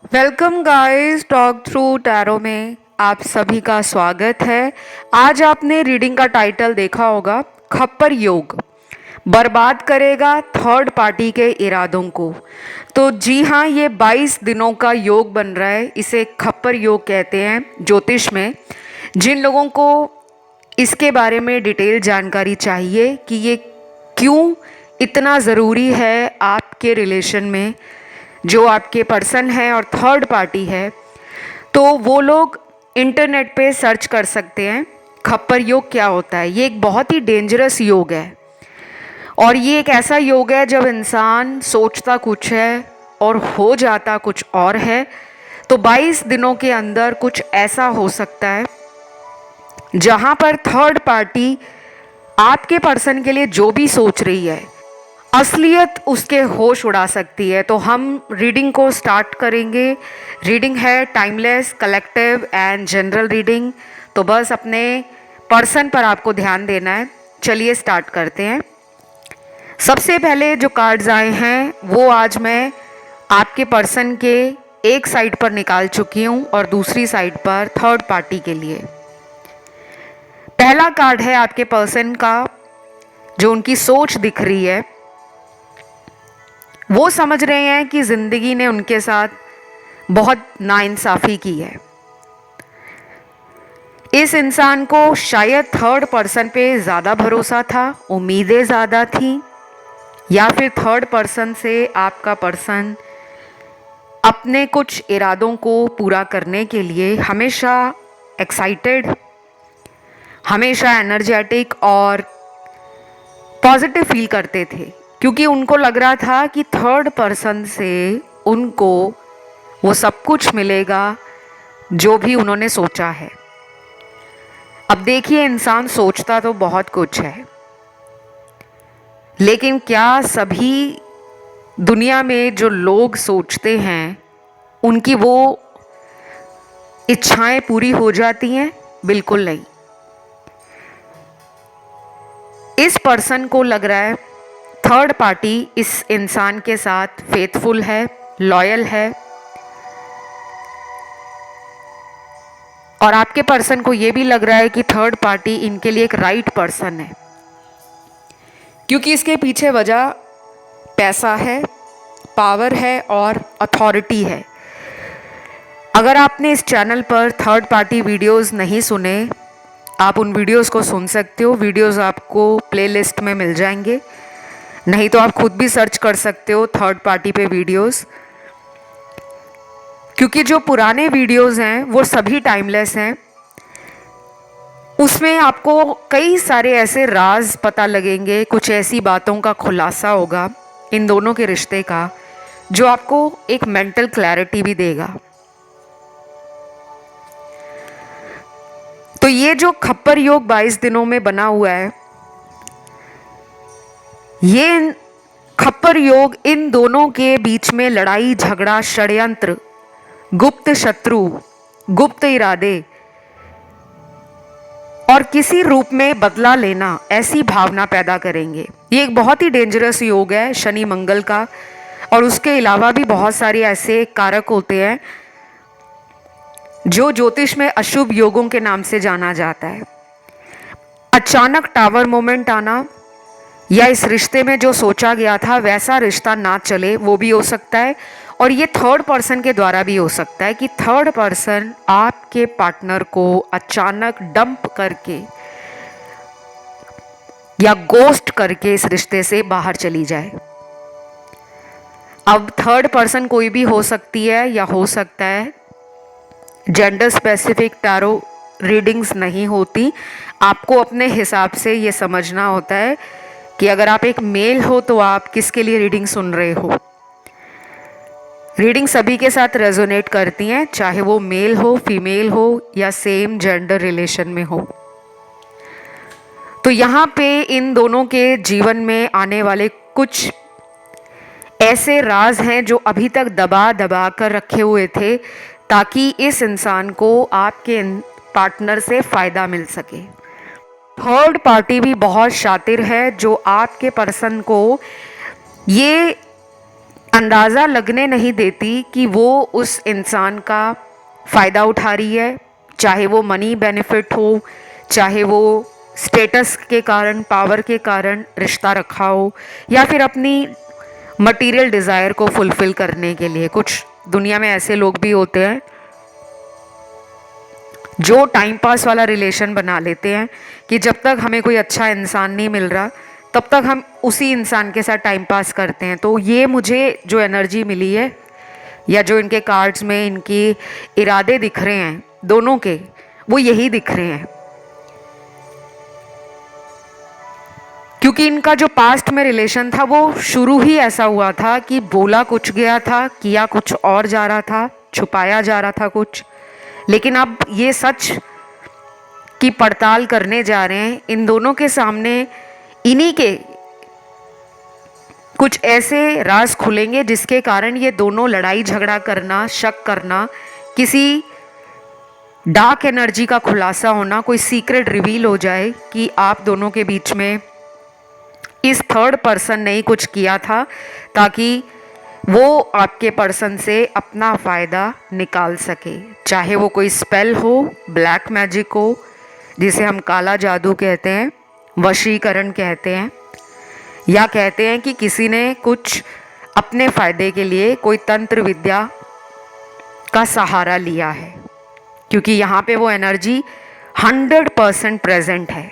Welcome guys, talk through tarot में आप सभी का स्वागत है। आज आपने रीडिंग का टाइटल देखा होगा, खप्पर योग बर्बाद करेगा थर्ड पार्टी के इरादों को। तो जी हाँ, ये 22 दिनों का योग बन रहा है। इसे खप्पर योग कहते हैं ज्योतिष में। जिन लोगों को इसके बारे में डिटेल जानकारी चाहिए कि ये क्यों इतना ज़रूरी है आपके रिलेशन में, जो आपके पर्सन है और थर्ड पार्टी है, तो वो लोग इंटरनेट पे सर्च कर सकते हैं खप्पर योग क्या होता है। ये एक बहुत ही डेंजरस योग है और ये एक ऐसा योग है जब इंसान सोचता कुछ है और हो जाता कुछ और है। तो 22 दिनों के अंदर कुछ ऐसा हो सकता है जहाँ पर थर्ड पार्टी आपके पर्सन के लिए जो भी सोच रही है, असलियत उसके होश उड़ा सकती है। तो हम रीडिंग को स्टार्ट करेंगे। रीडिंग है timeless, collective and general reading. तो बस अपने पर्सन पर आपको ध्यान देना है। चलिए स्टार्ट करते हैं। सबसे पहले जो कार्ड्स आए हैं वो आज मैं आपके पर्सन के एक साइड पर निकाल चुकी हूँ और दूसरी साइड पर थर्ड पार्टी के लिए। पहला कार्ड है आपके पर्सन का, जो उनकी सोच दिख रही है। वो समझ रहे हैं कि जिंदगी ने उनके साथ बहुत नाइंसाफी की है। इस इंसान को शायद थर्ड पर्सन पे ज़्यादा भरोसा था, उम्मीदें ज़्यादा थी, या फिर थर्ड पर्सन से आपका पर्सन अपने कुछ इरादों को पूरा करने के लिए हमेशा एक्साइटेड, हमेशा एनर्जेटिक और पॉजिटिव फील करते थे, क्योंकि उनको लग रहा था कि थर्ड पर्सन से उनको वो सब कुछ मिलेगा जो भी उन्होंने सोचा है। अब देखिए, इंसान सोचता तो बहुत कुछ है, लेकिन क्या सभी दुनिया में जो लोग सोचते हैं उनकी वो इच्छाएं पूरी हो जाती हैं? बिल्कुल नहीं। इस पर्सन को लग रहा है थर्ड पार्टी इस इंसान के साथ फेथफुल है, लॉयल है, और आपके पर्सन को यह भी लग रहा है कि थर्ड पार्टी इनके लिए एक राइट पर्सन है, क्योंकि इसके पीछे वजह पैसा है, पावर है और अथॉरिटी है। अगर आपने इस चैनल पर थर्ड पार्टी वीडियोस नहीं सुने, आप उन वीडियोस को सुन सकते हो। वीडियोस आपको प्लेलिस्ट में मिल जाएंगे, नहीं तो आप खुद भी सर्च कर सकते हो थर्ड पार्टी पे वीडियोस, क्योंकि जो पुराने वीडियोस हैं वो सभी टाइमलेस हैं। उसमें आपको कई सारे ऐसे राज पता लगेंगे, कुछ ऐसी बातों का खुलासा होगा इन दोनों के रिश्ते का, जो आपको एक मेंटल क्लैरिटी भी देगा। तो ये जो खप्पर योग 22 दिनों में बना हुआ है, ये खप्पर योग इन दोनों के बीच में लड़ाई झगड़ा, षड्यंत्र, गुप्त शत्रु, गुप्त इरादे और किसी रूप में बदला लेना, ऐसी भावना पैदा करेंगे। ये एक बहुत ही डेंजरस योग है शनि मंगल का, और उसके अलावा भी बहुत सारे ऐसे कारक होते हैं जो ज्योतिष में अशुभ योगों के नाम से जाना जाता है। अचानक टावर मोमेंट आना, या इस रिश्ते में जो सोचा गया था वैसा रिश्ता ना चले, वो भी हो सकता है। और ये थर्ड पर्सन के द्वारा भी हो सकता है कि थर्ड पर्सन आपके पार्टनर को अचानक डंप करके या गोस्ट करके इस रिश्ते से बाहर चली जाए। अब थर्ड पर्सन कोई भी हो सकती है या हो सकता है, जेंडर स्पेसिफिक टैरो रीडिंग्स नहीं होती। आपको अपने हिसाब से ये समझना होता है कि अगर आप एक मेल हो तो आप किसके लिए रीडिंग सुन रहे हो। रीडिंग सभी के साथ रेजोनेट करती हैं, चाहे वो मेल हो, फीमेल हो या सेम जेंडर रिलेशन में हो। तो यहाँ पे इन दोनों के जीवन में आने वाले कुछ ऐसे राज हैं जो अभी तक दबा दबा कर रखे हुए थे, ताकि इस इंसान को आपके पार्टनर से फ़ायदा मिल सके। थर्ड पार्टी भी बहुत शातिर है, जो आपके पर्सन को ये अंदाज़ा लगने नहीं देती कि वो उस इंसान का फ़ायदा उठा रही है, चाहे वो मनी बेनिफिट हो, चाहे वो स्टेटस के कारण, पावर के कारण रिश्ता रखा हो, या फिर अपनी मटेरियल डिज़ायर को फुलफ़िल करने के लिए। कुछ दुनिया में ऐसे लोग भी होते हैं जो टाइम पास वाला रिलेशन बना लेते हैं कि जब तक हमें कोई अच्छा इंसान नहीं मिल रहा तब तक हम उसी इंसान के साथ टाइम पास करते हैं। तो ये मुझे जो एनर्जी मिली है या जो इनके कार्ड्स में इनके इरादे दिख रहे हैं दोनों के, वो यही दिख रहे हैं। क्योंकि इनका जो पास्ट में रिलेशन था वो शुरू ही ऐसा हुआ था कि बोला कुछ गया था, किया कुछ और जा रहा था, छुपाया जा रहा था कुछ। लेकिन अब ये सच की पड़ताल करने जा रहे हैं, इन दोनों के सामने इन्हीं के कुछ ऐसे राज खुलेंगे जिसके कारण ये दोनों लड़ाई झगड़ा करना, शक करना, किसी डार्क एनर्जी का खुलासा होना, कोई सीक्रेट रिवील हो जाए कि आप दोनों के बीच में इस थर्ड पर्सन ने ही कुछ किया था ताकि वो आपके पर्सन से अपना फ़ायदा निकाल सके। चाहे वो कोई स्पेल हो, ब्लैक मैजिक हो, जिसे हम काला जादू कहते हैं, वशीकरण कहते हैं, या कहते हैं कि किसी ने कुछ अपने फ़ायदे के लिए कोई तंत्र विद्या का सहारा लिया है। क्योंकि यहाँ पे वो एनर्जी 100% प्रेजेंट है।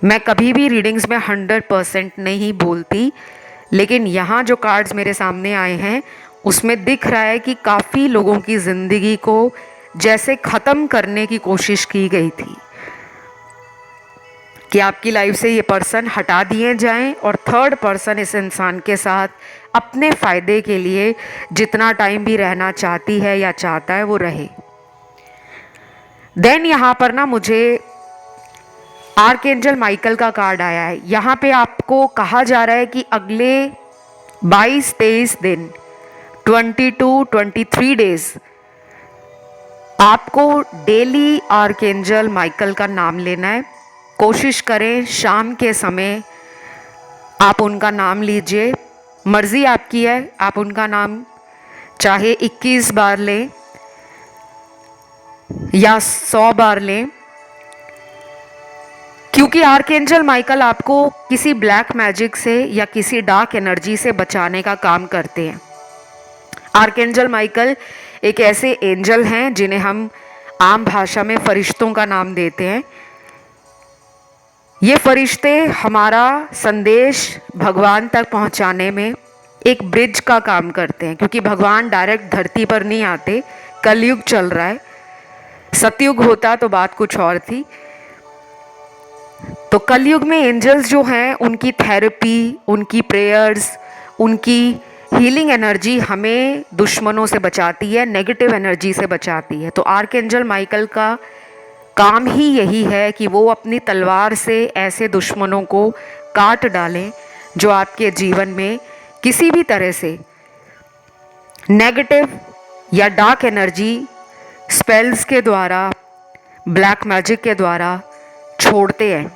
मैं कभी भी रीडिंग्स में 100% नहीं बोलती, लेकिन यहाँ जो कार्ड्स मेरे सामने आए हैं उसमें दिख रहा है कि काफ़ी लोगों की ज़िंदगी को जैसे ख़त्म करने की कोशिश की गई थी कि आपकी लाइफ से ये पर्सन हटा दिए जाएं और थर्ड पर्सन इस इंसान के साथ अपने फ़ायदे के लिए जितना टाइम भी रहना चाहती है या चाहता है वो रहे। देन यहाँ पर ना मुझे आर्कएंजल माइकल का कार्ड आया है। यहाँ पे आपको कहा जा रहा है कि अगले 22-23 दिन, 22-23 डेज आपको डेली आर्कएंजल माइकल का नाम लेना है। कोशिश करें शाम के समय आप उनका नाम लीजिए। मर्ज़ी आपकी है, आप उनका नाम चाहे 21 बार लें या 100 बार लें, क्योंकि आर्कएंजल माइकल आपको किसी ब्लैक मैजिक से या किसी डार्क एनर्जी से बचाने का काम करते हैं। आर्कएंजल माइकल एक ऐसे एंजल हैं जिन्हें हम आम भाषा में फरिश्तों का नाम देते हैं। ये फरिश्ते हमारा संदेश भगवान तक पहुंचाने में एक ब्रिज का काम करते हैं, क्योंकि भगवान डायरेक्ट धरती पर नहीं आते। कलयुग चल रहा है, सतयुग होता तो बात कुछ और थी। तो कलयुग में एंजल्स जो हैं उनकी थेरेपी, उनकी प्रेयर्स, उनकी हीलिंग एनर्जी हमें दुश्मनों से बचाती है, नेगेटिव एनर्जी से बचाती है। तो आर्कएंजल माइकल का काम ही यही है कि वो अपनी तलवार से ऐसे दुश्मनों को काट डालें जो आपके जीवन में किसी भी तरह से नेगेटिव या डार्क एनर्जी स्पेल्स के द्वारा, ब्लैक मैजिक के द्वारा छोड़ते हैं।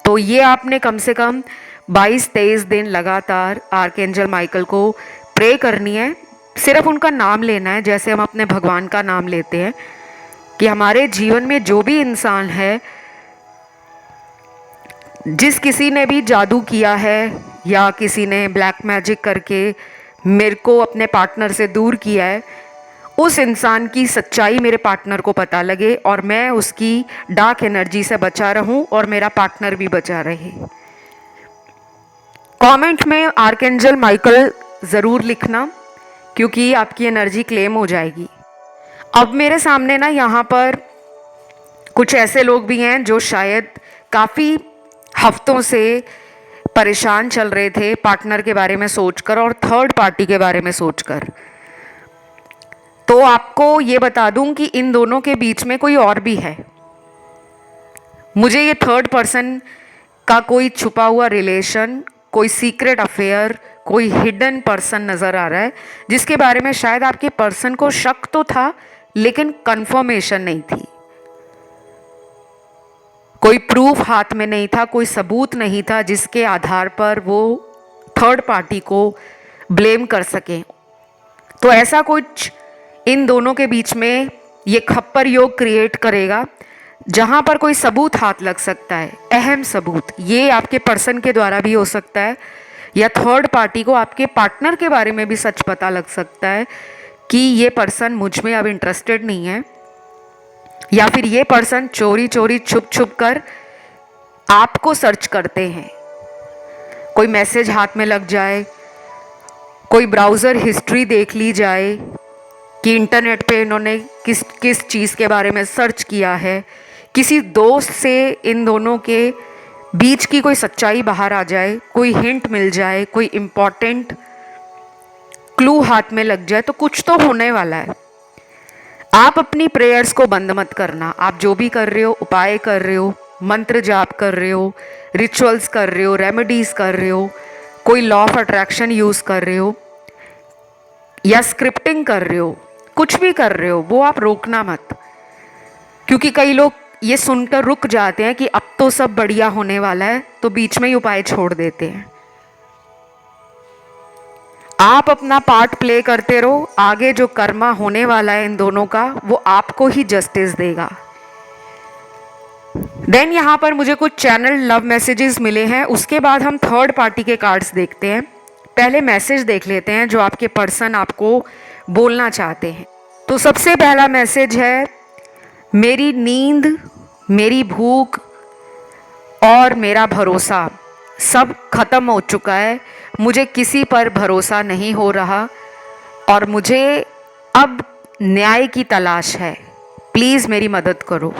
तो ये आपने कम से कम 22-23 दिन लगातार आर्कएंजल माइकल को प्रे करनी है। सिर्फ उनका नाम लेना है, जैसे हम अपने भगवान का नाम लेते हैं, कि हमारे जीवन में जो भी इंसान है, जिस किसी ने भी जादू किया है या किसी ने ब्लैक मैजिक करके मेरे को अपने पार्टनर से दूर किया है, उस इंसान की सच्चाई मेरे पार्टनर को पता लगे और मैं उसकी डार्क एनर्जी से बचा रहूं और मेरा पार्टनर भी बचा रहे। कमेंट में आर्कएंजल माइकल ज़रूर लिखना, क्योंकि आपकी एनर्जी क्लेम हो जाएगी। अब मेरे सामने ना यहाँ पर कुछ ऐसे लोग भी हैं जो शायद काफ़ी हफ्तों से परेशान चल रहे थे पार्टनर के बारे में सोचकर और थर्ड पार्टी के बारे में सोचकर। तो आपको ये बता दूं कि इन दोनों के बीच में कोई और भी है। मुझे ये थर्ड पर्सन का कोई छुपा हुआ रिलेशन, कोई सीक्रेट अफेयर, कोई हिडन पर्सन नज़र आ रहा है, जिसके बारे में शायद आपके पर्सन को शक तो था लेकिन कंफर्मेशन नहीं थी। कोई प्रूफ हाथ में नहीं था, कोई सबूत नहीं था जिसके आधार पर वो थर्ड पार्टी को ब्लेम कर सकें। तो ऐसा कुछ इन दोनों के बीच में ये खप्पर योग क्रिएट करेगा, जहां पर कोई सबूत हाथ लग सकता है, अहम सबूत। ये आपके पर्सन के द्वारा भी हो सकता है, या थर्ड पार्टी को आपके पार्टनर के बारे में भी सच पता लग सकता है कि ये पर्सन मुझ में अब इंटरेस्टेड नहीं है, या फिर ये पर्सन चोरी चोरी छुप छुप कर आपको सर्च करते हैं। कोई मैसेज हाथ में लग जाए, कोई ब्राउज़र हिस्ट्री देख ली जाए कि इंटरनेट पे इन्होंने किस किस चीज़ के बारे में सर्च किया है, किसी दोस्त से इन दोनों के बीच की कोई सच्चाई बाहर आ जाए, कोई हिंट मिल जाए, कोई इम्पॉर्टेंट क्लू हाथ में लग जाए, तो कुछ तो होने वाला है। आप अपनी प्रेयर्स को बंद मत करना। आप जो भी कर रहे हो, उपाय कर रहे हो, मंत्र जाप कर रहे हो, रिचुअल्स कर रहे हो, रेमेडीज कर रहे हो, कोई लॉ ऑफ अट्रैक्शन यूज़ कर रहे हो, या स्क्रिप्टिंग कर रहे हो, कुछ भी कर रहे हो, वो आप रोकना मत। क्योंकि कई लोग ये सुनकर रुक जाते हैं कि अब तो सब बढ़िया होने वाला है, तो बीच में ही उपाय छोड़ देते हैं। आप अपना पार्ट प्ले करते रहो, आगे जो कर्मा होने वाला है इन दोनों का, वो आपको ही जस्टिस देगा। देन यहाँ पर मुझे कुछ चैनल लव मैसेजेस मिले हैं, उसके बाद हम थर्ड पार्टी के कार्ड्स देखते हैं। पहले मैसेज देख लेते हैं जो आपके पर्सन आपको बोलना चाहते हैं। तो सबसे पहला मैसेज है, मेरी नींद, मेरी भूख और मेरा भरोसा सब खत्म हो चुका है। मुझे किसी पर भरोसा नहीं हो रहा और मुझे अब न्याय की तलाश है। प्लीज़ मेरी मदद करो।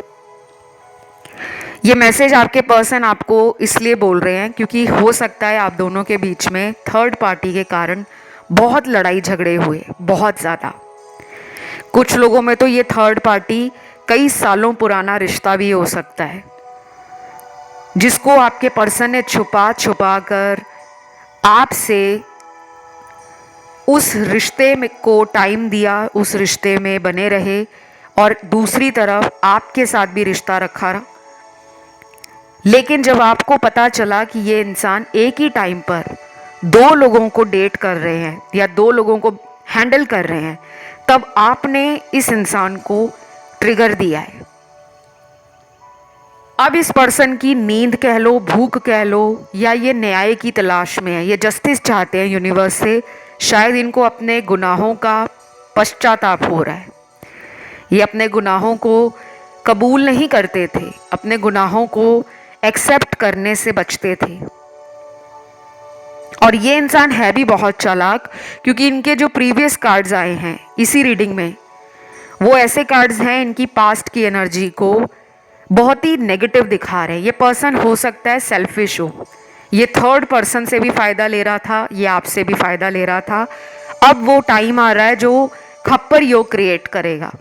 ये मैसेज आपके पर्सन आपको इसलिए बोल रहे हैं क्योंकि हो सकता है आप दोनों के बीच में थर्ड पार्टी के कारण बहुत लड़ाई झगड़े हुए, बहुत ज़्यादा। कुछ लोगों में तो ये थर्ड पार्टी कई सालों पुराना रिश्ता भी हो सकता है, जिसको आपके पर्सन ने छुपा छुपा कर आपसे उस रिश्ते में को टाइम दिया, उस रिश्ते में बने रहे, और दूसरी तरफ आपके साथ भी रिश्ता रखा रहा। लेकिन जब आपको पता चला कि ये इंसान एक ही टाइम पर दो लोगों को डेट कर रहे हैं या दो लोगों को हैंडल कर रहे हैं, तब आपने इस इंसान को ट्रिगर दिया है। अब इस पर्सन की नींद कह लो, भूख कह लो, या ये न्याय की तलाश में है, ये जस्टिस चाहते हैं यूनिवर्स से। शायद इनको अपने गुनाहों का पश्चाताप हो रहा है। ये अपने गुनाहों को कबूल नहीं करते थे, अपने गुनाहों को एक्सेप्ट करने से बचते थे। और ये इंसान है भी बहुत चालाक, क्योंकि इनके जो प्रीवियस कार्ड्स आए हैं इसी रीडिंग में, वो ऐसे कार्ड्स हैं इनकी पास्ट की एनर्जी को बहुत ही नेगेटिव दिखा रहे हैं। ये पर्सन हो सकता है सेल्फिश हो, ये थर्ड पर्सन से भी फ़ायदा ले रहा था, ये आपसे भी फ़ायदा ले रहा था। अब वो टाइम आ रहा है जो खप्पर योग क्रिएट करेगा।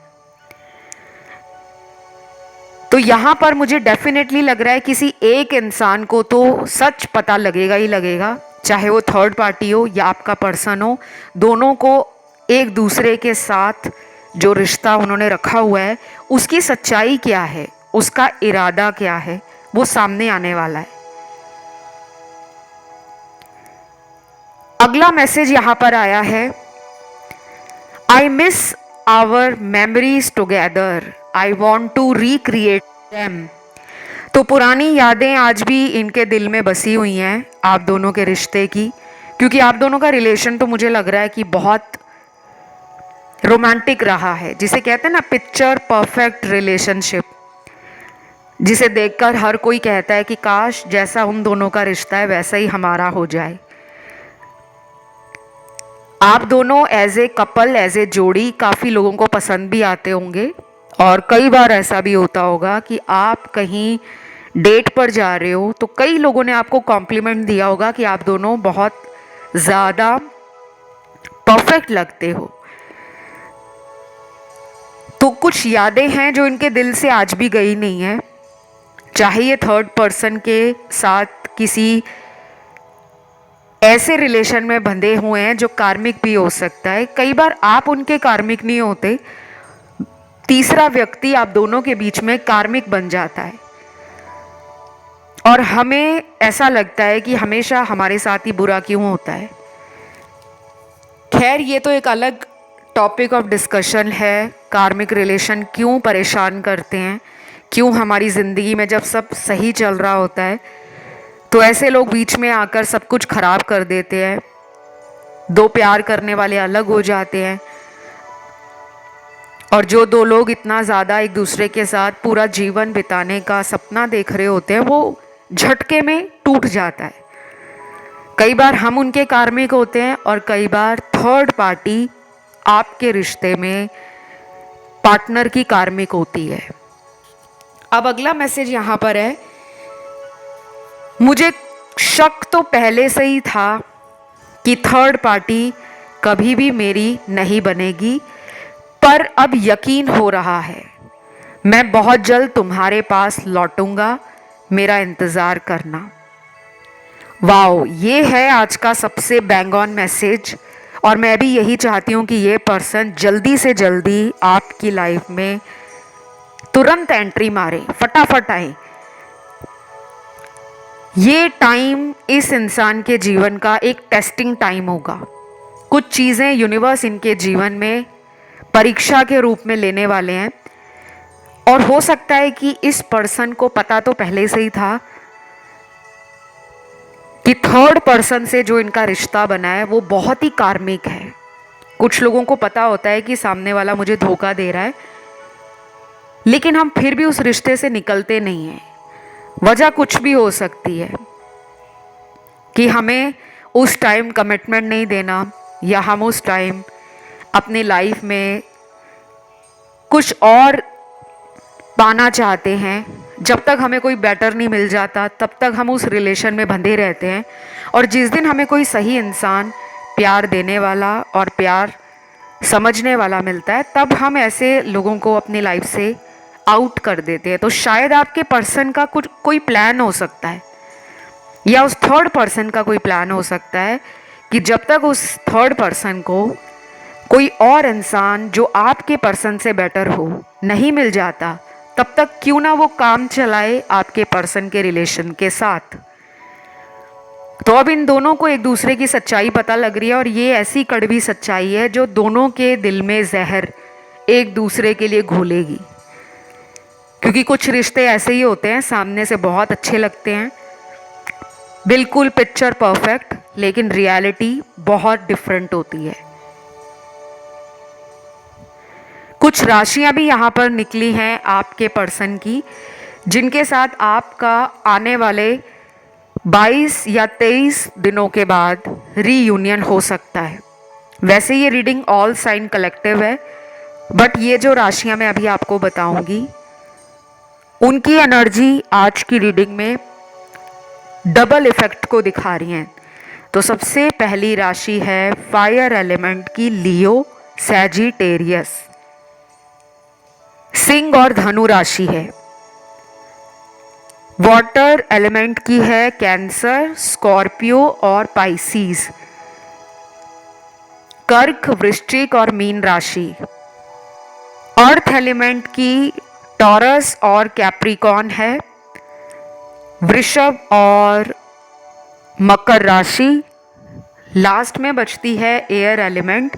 तो यहाँ पर मुझे डेफिनेटली लग रहा है किसी एक इंसान को तो सच पता लगेगा ही लगेगा, चाहे वो थर्ड पार्टी हो या आपका पर्सन हो। दोनों को एक दूसरे के साथ जो रिश्ता उन्होंने रखा हुआ है उसकी सच्चाई क्या है, उसका इरादा क्या है, वो सामने आने वाला है। अगला मैसेज यहां पर आया है, I miss our memories together, I want to recreate them. तो पुरानी यादें आज भी इनके दिल में बसी हुई हैं आप दोनों के रिश्ते की, क्योंकि आप दोनों का रिलेशन तो मुझे लग रहा है कि बहुत रोमांटिक रहा है, जिसे कहते हैं ना पिक्चर परफेक्ट रिलेशनशिप, जिसे देखकर हर कोई कहता है कि काश जैसा उन दोनों का रिश्ता है वैसा ही हमारा हो जाए। आप दोनों as a couple, as a जोड़ी काफ़ी लोगों को पसंद भी आते होंगे, और कई बार ऐसा भी होता होगा कि आप कहीं डेट पर जा रहे हो तो कई लोगों ने आपको कॉम्प्लीमेंट दिया होगा कि आप दोनों बहुत ज़्यादा परफेक्ट लगते हो। तो कुछ यादें हैं जो इनके दिल से आज भी गई नहीं है, चाहे ये थर्ड पर्सन के साथ किसी ऐसे रिलेशन में बंधे हुए हैं जो कार्मिक भी हो सकता है। कई बार आप उनके कार्मिक नहीं होते, तीसरा व्यक्ति आप दोनों के बीच में कार्मिक बन जाता है, और हमें ऐसा लगता है कि हमेशा हमारे साथ ही बुरा क्यों होता है। खैर ये तो एक अलग टॉपिक ऑफ डिस्कशन है। कार्मिक रिलेशन क्यों परेशान करते हैं, क्यों हमारी ज़िंदगी में जब सब सही चल रहा होता है तो ऐसे लोग बीच में आकर सब कुछ खराब कर देते हैं। दो प्यार करने वाले अलग हो जाते हैं और जो दो लोग इतना ज़्यादा एक दूसरे के साथ पूरा जीवन बिताने का सपना देख रहे होते हैं वो झटके में टूट जाता है। कई बार हम उनके कार्मिक होते हैं और कई बार थर्ड पार्टी आपके रिश्ते में पार्टनर की कार्मिक होती है। अब अगला मैसेज यहाँ पर है, मुझे शक तो पहले से ही था कि थर्ड पार्टी कभी भी मेरी नहीं बनेगी, पर अब यकीन हो रहा है। मैं बहुत जल्द तुम्हारे पास लौटूंगा, मेरा इंतज़ार करना। वाओ, ये है आज का सबसे बैंग ऑन मैसेज और मैं भी यही चाहती हूँ कि ये पर्सन जल्दी से जल्दी आपकी लाइफ में तुरंत एंट्री मारे, फटाफट आए। ये टाइम इस इंसान के जीवन का एक टेस्टिंग टाइम होगा। कुछ चीज़ें यूनिवर्स इनके जीवन में परीक्षा के रूप में लेने वाले हैं और हो सकता है कि इस पर्सन को पता तो पहले से ही था कि थर्ड पर्सन से जो इनका रिश्ता बना है वो बहुत ही कार्मिक है। कुछ लोगों को पता होता है कि सामने वाला मुझे धोखा दे रहा है, लेकिन हम फिर भी उस रिश्ते से निकलते नहीं हैं। वजह कुछ भी हो सकती है कि हमें उस टाइम कमिटमेंट नहीं देना या हम उस टाइम अपनी लाइफ में कुछ और पाना चाहते हैं। जब तक हमें कोई बेटर नहीं मिल जाता तब तक हम उस रिलेशन में बंधे रहते हैं और जिस दिन हमें कोई सही इंसान प्यार देने वाला और प्यार समझने वाला मिलता है तब हम ऐसे लोगों को अपनी लाइफ से आउट कर देते हैं। तो शायद आपके पर्सन का कुछ कोई प्लान हो सकता है या उस थर्ड पर्सन का कोई प्लान हो सकता है कि जब तक उस थर्ड पर्सन को कोई और इंसान जो आपके पर्सन से बेटर हो नहीं मिल जाता तब तक क्यों ना वो काम चलाए आपके पर्सन के रिलेशन के साथ। तो अब इन दोनों को एक दूसरे की सच्चाई पता लग रही है और ये ऐसी कड़वी सच्चाई है जो दोनों के दिल में जहर एक दूसरे के लिए घोलेगी। क्योंकि कुछ रिश्ते ऐसे ही होते हैं, सामने से बहुत अच्छे लगते हैं, बिल्कुल पिक्चर परफेक्ट, लेकिन रियलिटी बहुत डिफरेंट होती है। कुछ राशियां भी यहाँ पर निकली हैं आपके पर्सन की जिनके साथ आपका आने वाले 22 या 23 दिनों के बाद रीयूनियन हो सकता है। वैसे ये रीडिंग ऑल साइन कलेक्टिव है, बट ये जो राशियां मैं अभी आपको बताऊंगी उनकी एनर्जी आज की रीडिंग में डबल इफेक्ट को दिखा रही हैं। तो सबसे पहली राशि है फायर एलिमेंट की लियो सैजिटेरियस। सिंह और धनु राशि है। वाटर एलिमेंट की है कैंसर, स्कॉर्पियो और पाइसीज। कर्क, वृश्चिक और मीन राशि। अर्थ एलिमेंट की टॉरस और कैप्रिकॉन है। वृषभ और मकर राशि। लास्ट में बचती है एयर एलिमेंट।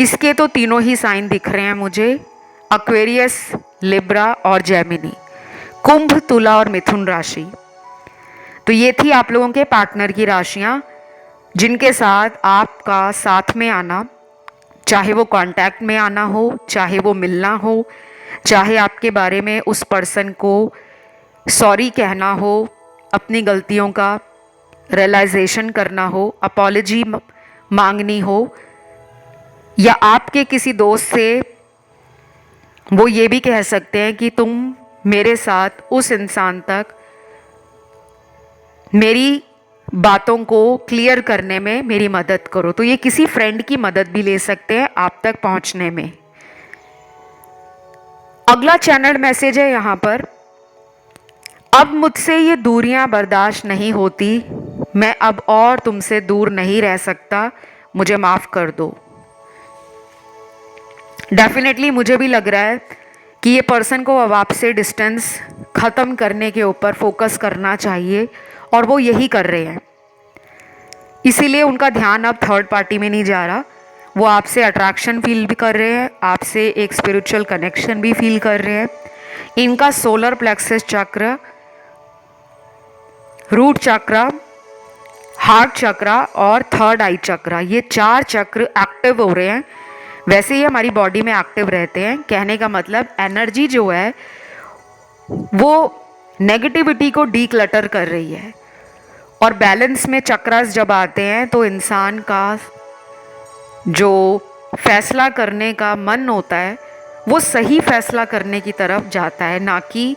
इसके तो तीनों ही साइन दिख रहे हैं मुझे, एक्वेरियस, लिब्रा और जेमिनी। कुंभ, तुला और मिथुन राशि। तो ये थी आप लोगों के पार्टनर की राशियां जिनके साथ आपका साथ में आना, चाहे वो कांटेक्ट में आना हो, चाहे वो मिलना हो, चाहे आपके बारे में उस पर्सन को सॉरी कहना हो, अपनी गलतियों का रियलाइजेशन करना हो, अपॉलॉजी मांगनी हो, या आपके किसी दोस्त से वो ये भी कह सकते हैं कि तुम मेरे साथ उस इंसान तक मेरी बातों को क्लियर करने में मेरी मदद करो। तो ये किसी फ्रेंड की मदद भी ले सकते हैं आप तक पहुंचने में। अगला चैनल मैसेज है यहाँ पर, अब मुझसे ये दूरियां बर्दाश्त नहीं होती, मैं अब और तुमसे दूर नहीं रह सकता, मुझे माफ़ कर दो। डेफिनेटली मुझे भी लग रहा है कि ये पर्सन को अब आपसे डिस्टेंस ख़त्म करने के ऊपर फोकस करना चाहिए और वो यही कर रहे हैं। इसीलिए उनका ध्यान अब थर्ड पार्टी में नहीं जा रहा, वो आपसे अट्रैक्शन फील भी कर रहे हैं, आपसे एक स्पिरिचुअल कनेक्शन भी फील कर रहे हैं। इनका सोलर प्लेक्सस चक्र, रूट चक्र, हार्ट चक्र और थर्ड आई चक्र, ये 4 चक्र एक्टिव हो रहे हैं। वैसे ही हमारी बॉडी में एक्टिव रहते हैं। कहने का मतलब एनर्जी जो है वो नेगेटिविटी को डीक्लटर कर रही है। और बैलेंस में चक्रास जब आते हैं तो इंसान का जो फैसला करने का मन होता है वो सही फैसला करने की तरफ जाता है, ना कि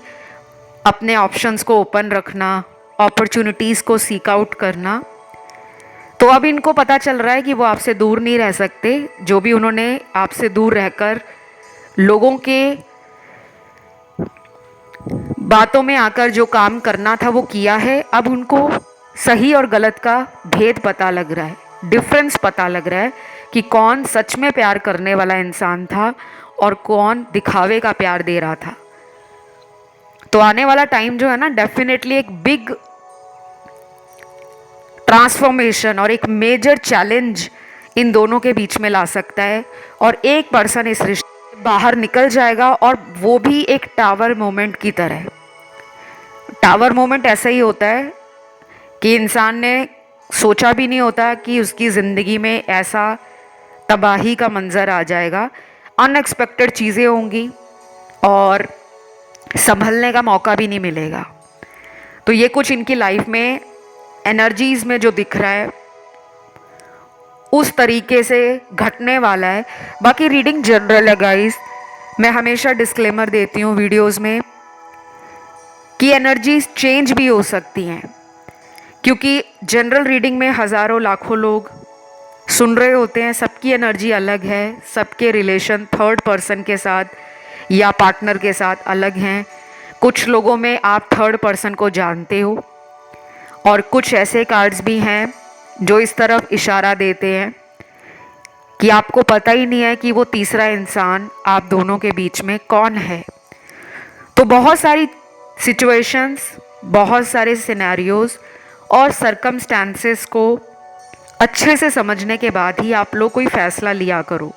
अपने ऑप्शंस को ओपन रखना, अपॉर्चुनिटीज़ को सीक आउट करना। तो अब इनको पता चल रहा है कि वो आपसे दूर नहीं रह सकते। जो भी उन्होंने आपसे दूर रहकर लोगों के बातों में आकर जो काम करना था वो किया है। अब उनको सही और गलत का भेद पता लग रहा है, डिफरेंस पता लग रहा है कि कौन सच में प्यार करने वाला इंसान था और कौन दिखावे का प्यार दे रहा था। तो आने वाला टाइम जो है ना, डेफिनेटली एक बिग ट्रांसफॉर्मेशन और एक मेजर चैलेंज इन दोनों के बीच में ला सकता है। और एक पर्सन इस रिश्ते से बाहर निकल जाएगा, और वो भी एक टावर मोमेंट की तरह। टावर मोमेंट ऐसा ही होता है कि इंसान ने सोचा भी नहीं होता कि उसकी ज़िंदगी में ऐसा तबाही का मंज़र आ जाएगा। अनएक्सपेक्टेड चीज़ें होंगी और संभलने का मौका भी नहीं मिलेगा। तो ये कुछ इनकी लाइफ में एनर्जीज़ में जो दिख रहा है उस तरीके से घटने वाला है। बाकी रीडिंग जनरल है गाइस। मैं हमेशा डिस्क्लेमर देती हूँ वीडियोस में कि एनर्जीज चेंज भी हो सकती हैं, क्योंकि जनरल रीडिंग में हज़ारों लाखों लोग सुन रहे होते हैं। सबकी एनर्जी अलग है, सबके रिलेशन थर्ड पर्सन के साथ या पार्टनर के साथ अलग हैं। कुछ लोगों में आप थर्ड पर्सन को जानते हो, और कुछ ऐसे कार्ड्स भी हैं जो इस तरफ इशारा देते हैं कि आपको पता ही नहीं है कि वो तीसरा इंसान आप दोनों के बीच में कौन है। तो बहुत सारी सिचुएशंस, बहुत सारे सिनेरियोज और सरकमस्टांसेस को अच्छे से समझने के बाद ही आप लोग कोई फैसला लिया करो,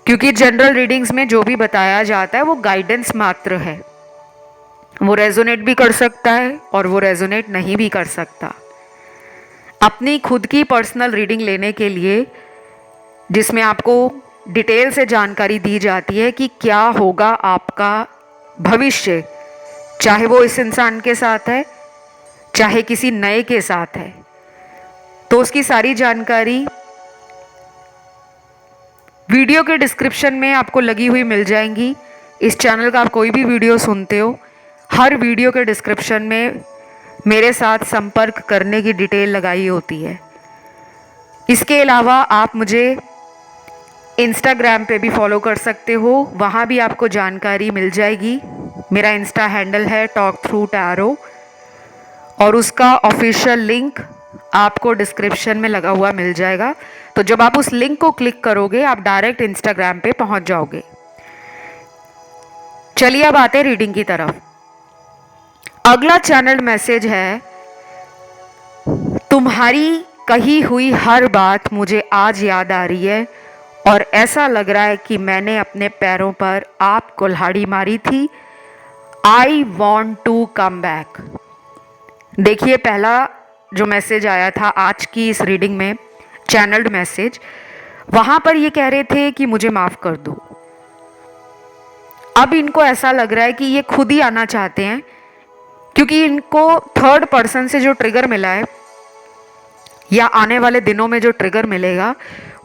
क्योंकि जनरल रीडिंग्स में जो भी बताया जाता है वो गाइडेंस मात्र है। वो रेजोनेट भी कर सकता है और वो रेजोनेट नहीं भी कर सकता। अपनी खुद की पर्सनल रीडिंग लेने के लिए, जिसमें आपको डिटेल से जानकारी दी जाती है कि क्या होगा आपका भविष्य, चाहे वो इस इंसान के साथ है चाहे किसी नए के साथ है, तो उसकी सारी जानकारी वीडियो के डिस्क्रिप्शन में आपको लगी हुई मिल जाएंगी। इस चैनल का आप कोई भी वीडियो सुनते हो, हर वीडियो के डिस्क्रिप्शन में मेरे साथ संपर्क करने की डिटेल लगाई होती है। इसके अलावा आप मुझे इंस्टाग्राम पे भी फॉलो कर सकते हो, वहाँ भी आपको जानकारी मिल जाएगी। मेरा इंस्टा हैंडल है टॉक थ्रू टैरो, और उसका ऑफिशियल लिंक आपको डिस्क्रिप्शन में लगा हुआ मिल जाएगा। तो जब आप उस लिंक को क्लिक करोगे आप डायरेक्ट इंस्टाग्राम पे पहुंच जाओगे। चलिए अब आते हैं रीडिंग की तरफ। अगला चैनल मैसेज है, तुम्हारी कही हुई हर बात मुझे आज याद आ रही है और ऐसा लग रहा है कि मैंने अपने पैरों पर आप कुल्हाड़ी मारी थी। I want to come back. देखिए, पहला जो मैसेज आया था आज की इस रीडिंग में, चैनल्ड मैसेज, वहाँ पर ये कह रहे थे कि मुझे माफ़ कर दो। अब इनको ऐसा लग रहा है कि ये खुद ही आना चाहते हैं, क्योंकि इनको थर्ड पर्सन से जो ट्रिगर मिला है या आने वाले दिनों में जो ट्रिगर मिलेगा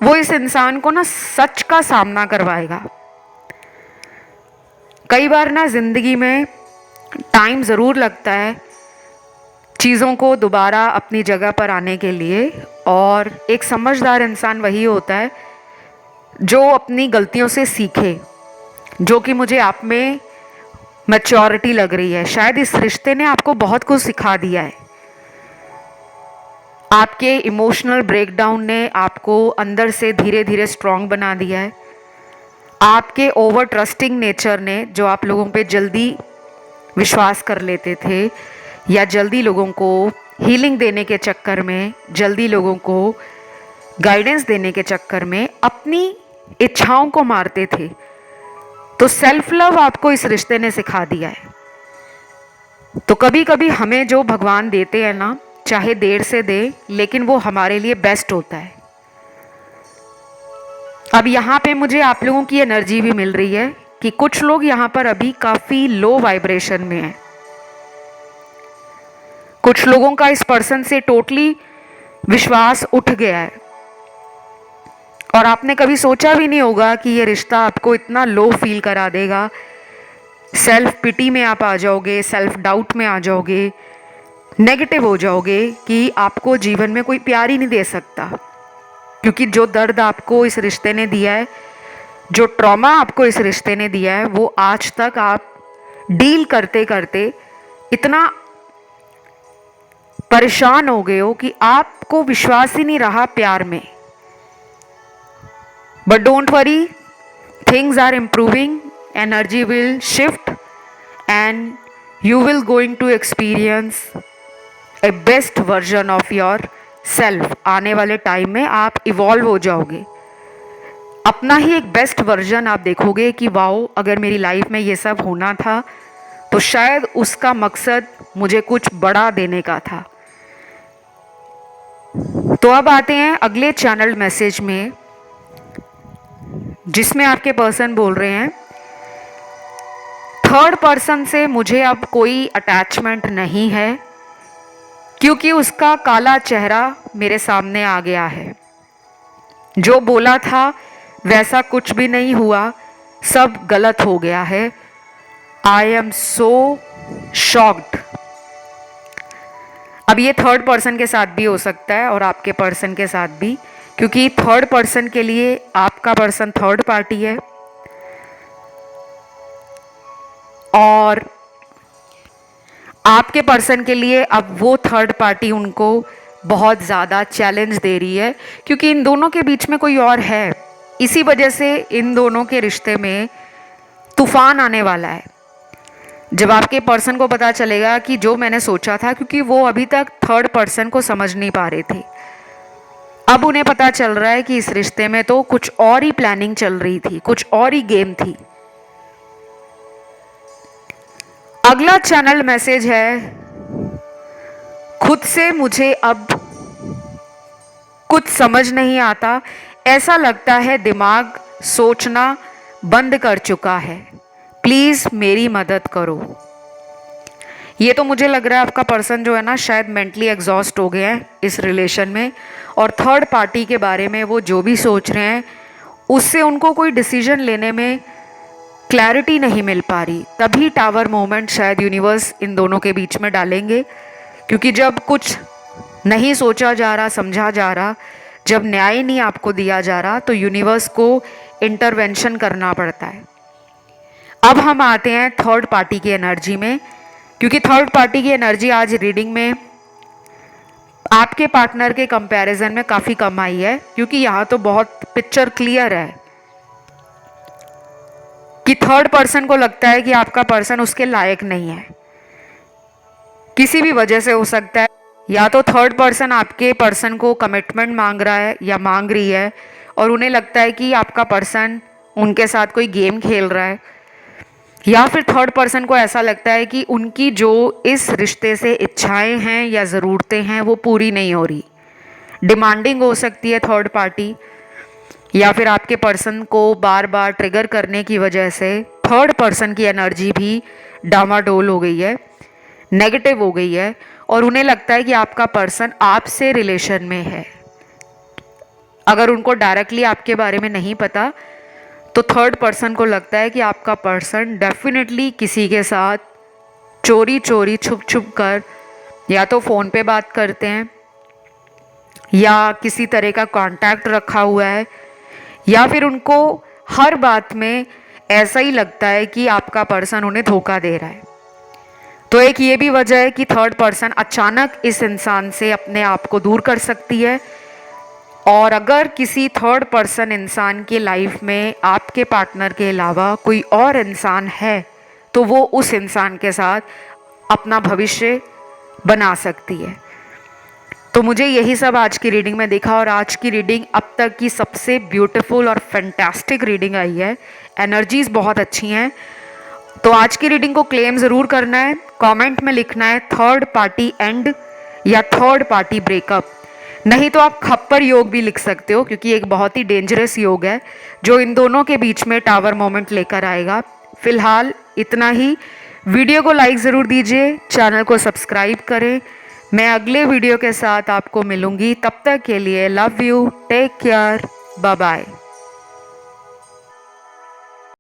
वो इस इंसान को ना सच का सामना करवाएगा। कई बार ना ज़िंदगी में टाइम ज़रूर लगता है चीज़ों को दोबारा अपनी जगह पर आने के लिए, और एक समझदार इंसान वही होता है जो अपनी गलतियों से सीखे, जो कि मुझे आप में मैच्योरिटी लग रही है। शायद इस रिश्ते ने आपको बहुत कुछ सिखा दिया है। आपके इमोशनल ब्रेकडाउन ने आपको अंदर से धीरे धीरे स्ट्रॉन्ग बना दिया है। आपके ओवर ट्रस्टिंग नेचर ने, जो आप लोगों पे जल्दी विश्वास कर लेते थे या जल्दी लोगों को हीलिंग देने के चक्कर में जल्दी लोगों को गाइडेंस देने के चक्कर में अपनी इच्छाओं को मारते थे। तो सेल्फ लव आपको इस रिश्ते ने सिखा दिया है। तो कभी कभी हमें जो भगवान देते हैं ना, चाहे देर से दे, लेकिन वो हमारे लिए बेस्ट होता है। अब यहाँ पे मुझे आप लोगों की एनर्जी भी मिल रही है कि कुछ लोग यहाँ पर अभी काफी लो वाइब्रेशन में हैं। कुछ लोगों का इस पर्सन से टोटली विश्वास उठ गया है और आपने कभी सोचा भी नहीं होगा कि ये रिश्ता आपको इतना लो फील करा देगा। सेल्फ पिटी में आप आ जाओगे, सेल्फ डाउट में आ जाओगे, नेगेटिव हो जाओगे कि आपको जीवन में कोई प्यार ही नहीं दे सकता, क्योंकि जो दर्द आपको इस रिश्ते ने दिया है, जो ट्रॉमा आपको इस रिश्ते ने दिया है, वो आज तक आप डील करते करते इतना परेशान हो गए हो कि आपको विश्वास ही नहीं रहा प्यार में। But don't worry, things are improving, energy will shift and you will going to experience a best version of your self। आने वाले टाइम में आप इवॉल्व हो जाओगे, अपना ही एक बेस्ट वर्जन आप देखोगे कि वाओ, अगर मेरी लाइफ में ये सब होना था तो शायद उसका मकसद मुझे कुछ बड़ा देने का था। तो अब आते हैं अगले चैनल मैसेज में, जिसमें आपके पर्सन बोल रहे हैं, थर्ड पर्सन से मुझे अब कोई अटैचमेंट नहीं है, क्योंकि उसका काला चेहरा मेरे सामने आ गया है। जो बोला था वैसा कुछ भी नहीं हुआ, सब गलत हो गया है। I am so shocked. अब ये थर्ड पर्सन के साथ भी हो सकता है और आपके पर्सन के साथ भी, क्योंकि थर्ड पर्सन के लिए आपका पर्सन थर्ड पार्टी है और आपके पर्सन के लिए अब वो थर्ड पार्टी उनको बहुत ज़्यादा चैलेंज दे रही है, क्योंकि इन दोनों के बीच में कोई और है। इसी वजह से इन दोनों के रिश्ते में तूफान आने वाला है। जब आपके पर्सन को पता चलेगा कि जो मैंने सोचा था, क्योंकि वो अभी तक थर्ड पर्सन को समझ नहीं पा रहे थे, अब उन्हें पता चल रहा है कि इस रिश्ते में तो कुछ और ही प्लानिंग चल रही थी, कुछ और ही गेम थी। अगला चैनल मैसेज है, खुद से मुझे अब कुछ समझ नहीं आता, ऐसा लगता है दिमाग सोचना बंद कर चुका है, प्लीज मेरी मदद करो। ये तो मुझे लग रहा है आपका पर्सन जो है ना, शायद मेंटली एग्जॉस्ट हो गया है इस रिलेशन में, और थर्ड पार्टी के बारे में वो जो भी सोच रहे हैं उससे उनको कोई डिसीजन लेने में क्लैरिटी नहीं मिल पा रही। तभी टावर मोमेंट शायद यूनिवर्स इन दोनों के बीच में डालेंगे, क्योंकि जब कुछ नहीं सोचा जा रहा, समझा जा रहा, जब न्याय नहीं आपको दिया जा रहा, तो यूनिवर्स को इंटरवेंशन करना पड़ता है। अब हम आते हैं थर्ड पार्टी की एनर्जी में, क्योंकि थर्ड पार्टी की एनर्जी आज रीडिंग में आपके पार्टनर के कंपैरिजन में काफ़ी कम आई है, क्योंकि यहाँ तो बहुत पिक्चर क्लियर है कि थर्ड पर्सन को लगता है कि आपका पर्सन उसके लायक नहीं है। किसी भी वजह से हो सकता है, या तो थर्ड पर्सन आपके पर्सन को कमिटमेंट मांग रहा है या मांग रही है और उन्हें लगता है कि आपका पर्सन उनके साथ कोई गेम खेल रहा है, या फिर थर्ड पर्सन को ऐसा लगता है कि उनकी जो इस रिश्ते से इच्छाएं हैं या ज़रूरतें हैं वो पूरी नहीं हो रही। डिमांडिंग हो सकती है थर्ड पार्टी, या फिर आपके पर्सन को बार बार ट्रिगर करने की वजह से थर्ड पर्सन की एनर्जी भी डामाडोल हो गई है, नेगेटिव हो गई है, और उन्हें लगता है कि आपका पर्सन आपसे रिलेशन में है। अगर उनको डायरेक्टली आपके बारे में नहीं पता, तो थर्ड पर्सन को लगता है कि आपका पर्सन डेफिनेटली किसी के साथ चोरी चोरी छुप छुप कर या तो फ़ोन पे बात करते हैं, या किसी तरह का कांटेक्ट रखा हुआ है, या फिर उनको हर बात में ऐसा ही लगता है कि आपका पर्सन उन्हें धोखा दे रहा है। तो एक ये भी वजह है कि थर्ड पर्सन अचानक इस इंसान से अपने आप को दूर कर सकती है, और अगर किसी थर्ड पर्सन इंसान की लाइफ में आपके पार्टनर के अलावा कोई और इंसान है, तो वो उस इंसान के साथ अपना भविष्य बना सकती है। तो मुझे यही सब आज की रीडिंग में दिखा और आज की रीडिंग अब तक की सबसे ब्यूटीफुल और फैंटास्टिक रीडिंग आई है। एनर्जीज बहुत अच्छी हैं। तो आज की रीडिंग को क्लेम ज़रूर करना है, कमेंट में लिखना है थर्ड पार्टी एंड या थर्ड पार्टी ब्रेकअप। नहीं तो आप खप्पर योग भी लिख सकते हो, क्योंकि एक बहुत ही डेंजरस योग है जो इन दोनों के बीच में टावर मोमेंट लेकर आएगा। फिलहाल इतना ही। वीडियो को लाइक ज़रूर दीजिए, चैनल को सब्सक्राइब करें। मैं अगले वीडियो के साथ आपको मिलूंगी, तब तक के लिए love you, take care, bye bye.